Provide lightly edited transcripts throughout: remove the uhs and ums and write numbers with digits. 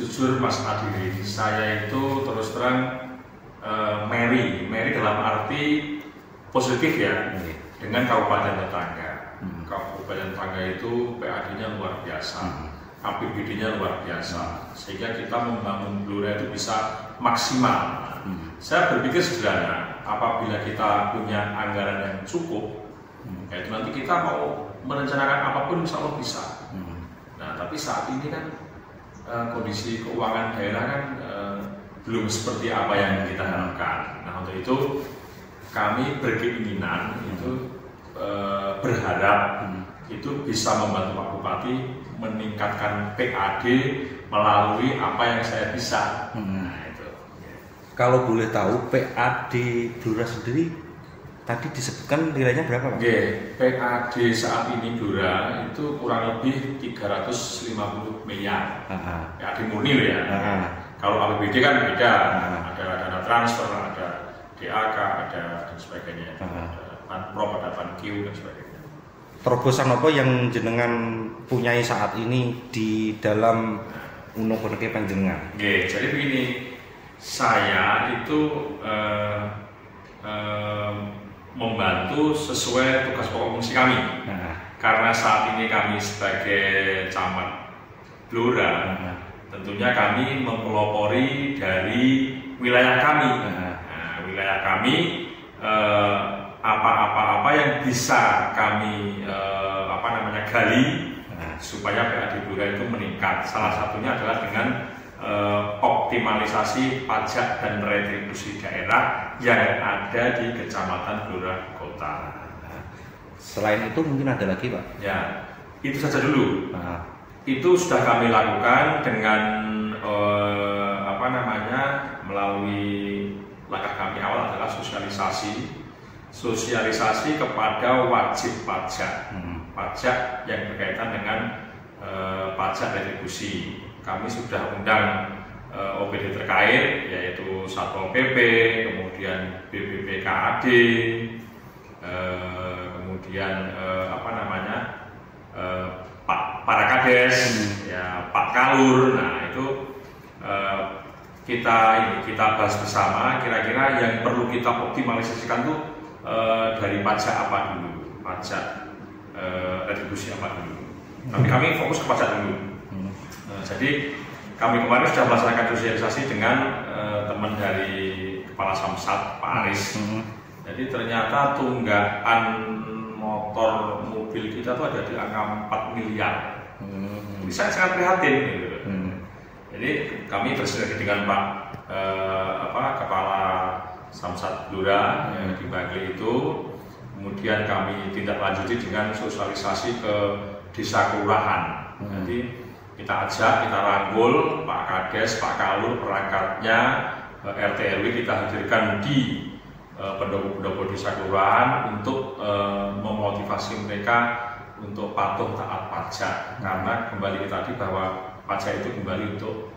Jujur Mas Adiri, saya itu terus terang Mary dalam arti positif ya, dengan kabupaten tetangga. Kabupaten tetangga itu PAD-nya luar biasa, APBD-nya luar biasa, sehingga kita membangun Blora itu bisa maksimal. Saya berpikir sederhana, apabila kita punya anggaran yang cukup, yaitu nanti kita mau merencanakan apapun insya Allah bisa. Nah, tapi saat ini kan kondisi keuangan daerah kan belum seperti apa yang kita harapkan. Nah, untuk itu kami berkeinginan itu berharap itu bisa membantu Pak Bupati meningkatkan PAD melalui apa yang saya bisa. Nah, itu. Kalau boleh tahu PAD Blora sendiri tadi disebutkan nilainya berapa, Pak? PAD saat ini Blora itu kurang lebih 350 miliar. PAD murni loh ya. Kalau APBD kan beda, ada dana transfer, ada DAK, ada dan sebagainya, ada Banprop, ada Banq dan sebagainya. Terobosan apa yang jenengan punyai saat ini di dalam Uno Koneke panjenengan? Jadi begini, saya itu membantu sesuai tugas pokok fungsi kami. Karena saat ini kami sebagai camat Blora, tentunya kami mempelopori dari wilayah kami. Wilayah kami apa yang bisa kami gali supaya PAD Blora itu meningkat. Salah satunya adalah dengan optimalisasi pajak dan retribusi daerah yang ada di Kecamatan Blora Kota. Selain itu mungkin ada lagi, Pak? Ya, itu saja dulu. Itu sudah kami lakukan dengan melalui langkah kami awal adalah sosialisasi kepada wajib pajak, pajak yang berkaitan dengan pajak retribusi. Kami sudah undang OPD terkait, yaitu Satpol PP, kemudian BPPKAD, kemudian Para Kades, ya Pak Kalur. Nah, itu kita bahas bersama kira-kira yang perlu kita optimalisasikan tuh dari pajak apa dulu, pajak retribusi apa dulu. Tapi kami fokus ke pajak dulu. Jadi kami kemarin sudah melaksanakan sosialisasi dengan teman dari Kepala Samsat Pak Aris. Jadi ternyata tunggakan motor mobil kita tuh ada di angka 4 miliar. Jadi saya sangat prihatin. Gitu. Jadi kami bersinergi dengan Pak Kepala Samsat Blora di Bagli itu, kemudian kami tindak lanjuti dengan sosialisasi ke desa kelurahan. Jadi kita ajak, kita rangkul Pak Kades, Pak Kalur, perangkatnya, RT RW kita hadirkan di pendopo-pendopo desa kelurahan untuk memotivasi mereka untuk patuh taat pajak. Karena kembali tadi bahwa pajak itu kembali untuk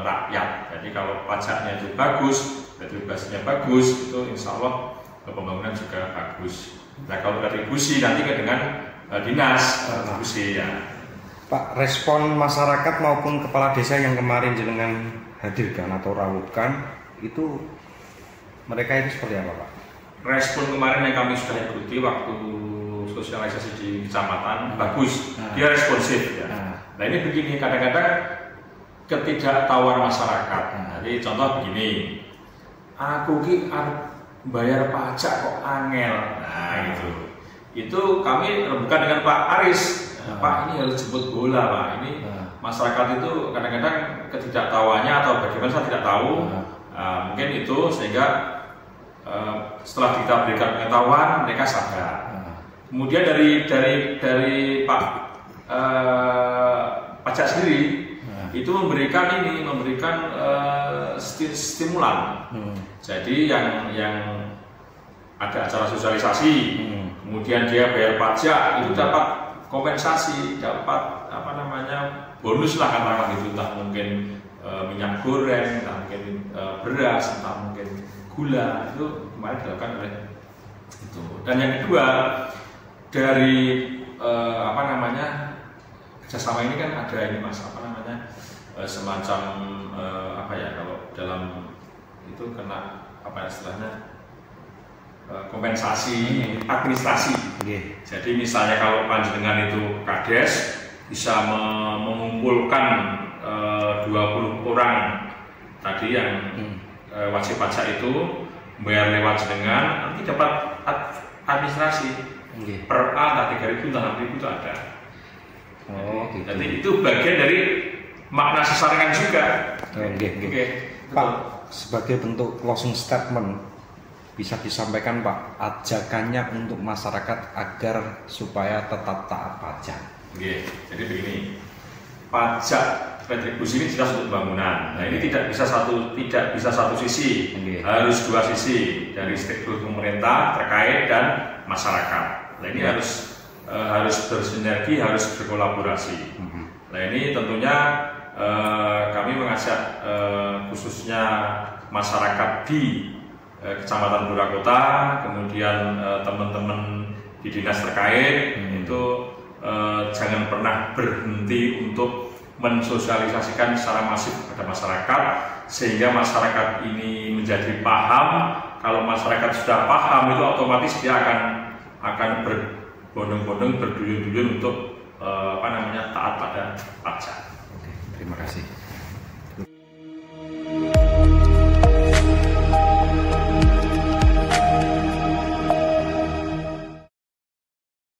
rakyat. Jadi kalau pajaknya itu bagus, retribusinya bagus, itu insya Allah pembangunan juga bagus. Nah, kalau retribusi nanti dengan dinas retribusi ya. Pak, respon masyarakat maupun kepala desa yang kemarin jenengan hadirkan atau rawuhkan itu mereka itu seperti apa, Pak? Respon kemarin yang kami sudah ikuti waktu sosialisasi di kecamatan bagus, dia responsif ya. Nah ini begini, kadang-kadang ketidaktahuan masyarakat. Jadi contoh begini, aku bayar pajak kok angel. Nah itu kami rembukan dengan Pak Aris. Pak, ini harus jemput bola, Pak. Ini masyarakat itu kadang-kadang ketidaktahuannya atau bagaimana saya tidak tahu. Mungkin itu sehingga setelah kita berikan pengetahuan mereka sadar. Kemudian dari Pak pajak sendiri itu memberikan stimulan. Jadi yang ada acara sosialisasi, kemudian dia bayar pajak itu dapat kompensasi, dapat bonus lah katakan itu, entah mungkin minyak goreng, entah mungkin beras, entah mungkin gula. Itu kemarin dilakukan oleh itu. Dan yang kedua dari kerjasama ini kan ada ini Mas, semacam apa ya, kalau dalam itu kena apa istilahnya, kompensasi administrasi. Jadi misalnya kalau panjenengan itu Kades bisa mengumpulkan 20 orang tadi yang wajib pajak itu bayar lewat jenengan, nanti dapat administrasi per A 3.000 entah 6.000 itu ada. Oh, gitu. Jadi itu bagian dari makna sesarengan juga. Pak, sebagai bentuk closing statement bisa disampaikan Pak ajakannya untuk masyarakat agar supaya tetap taat pajak. Jadi begini, pajak retribusi ini jelas untuk bangunan. Nah ini tidak bisa satu sisi, harus dua sisi dari stakeholder pemerintah terkait dan masyarakat. Nah ini harus bersinergi, harus berkolaborasi. Nah ini tentunya kami mengajak khususnya masyarakat di Kecamatan Burakota, kemudian teman-teman di dinas terkait itu jangan pernah berhenti untuk mensosialisasikan secara masif kepada masyarakat sehingga masyarakat ini menjadi paham. Kalau masyarakat sudah paham itu otomatis dia akan berbondong-bondong, berduyun-duyun untuk taat pada pajak. Terima kasih.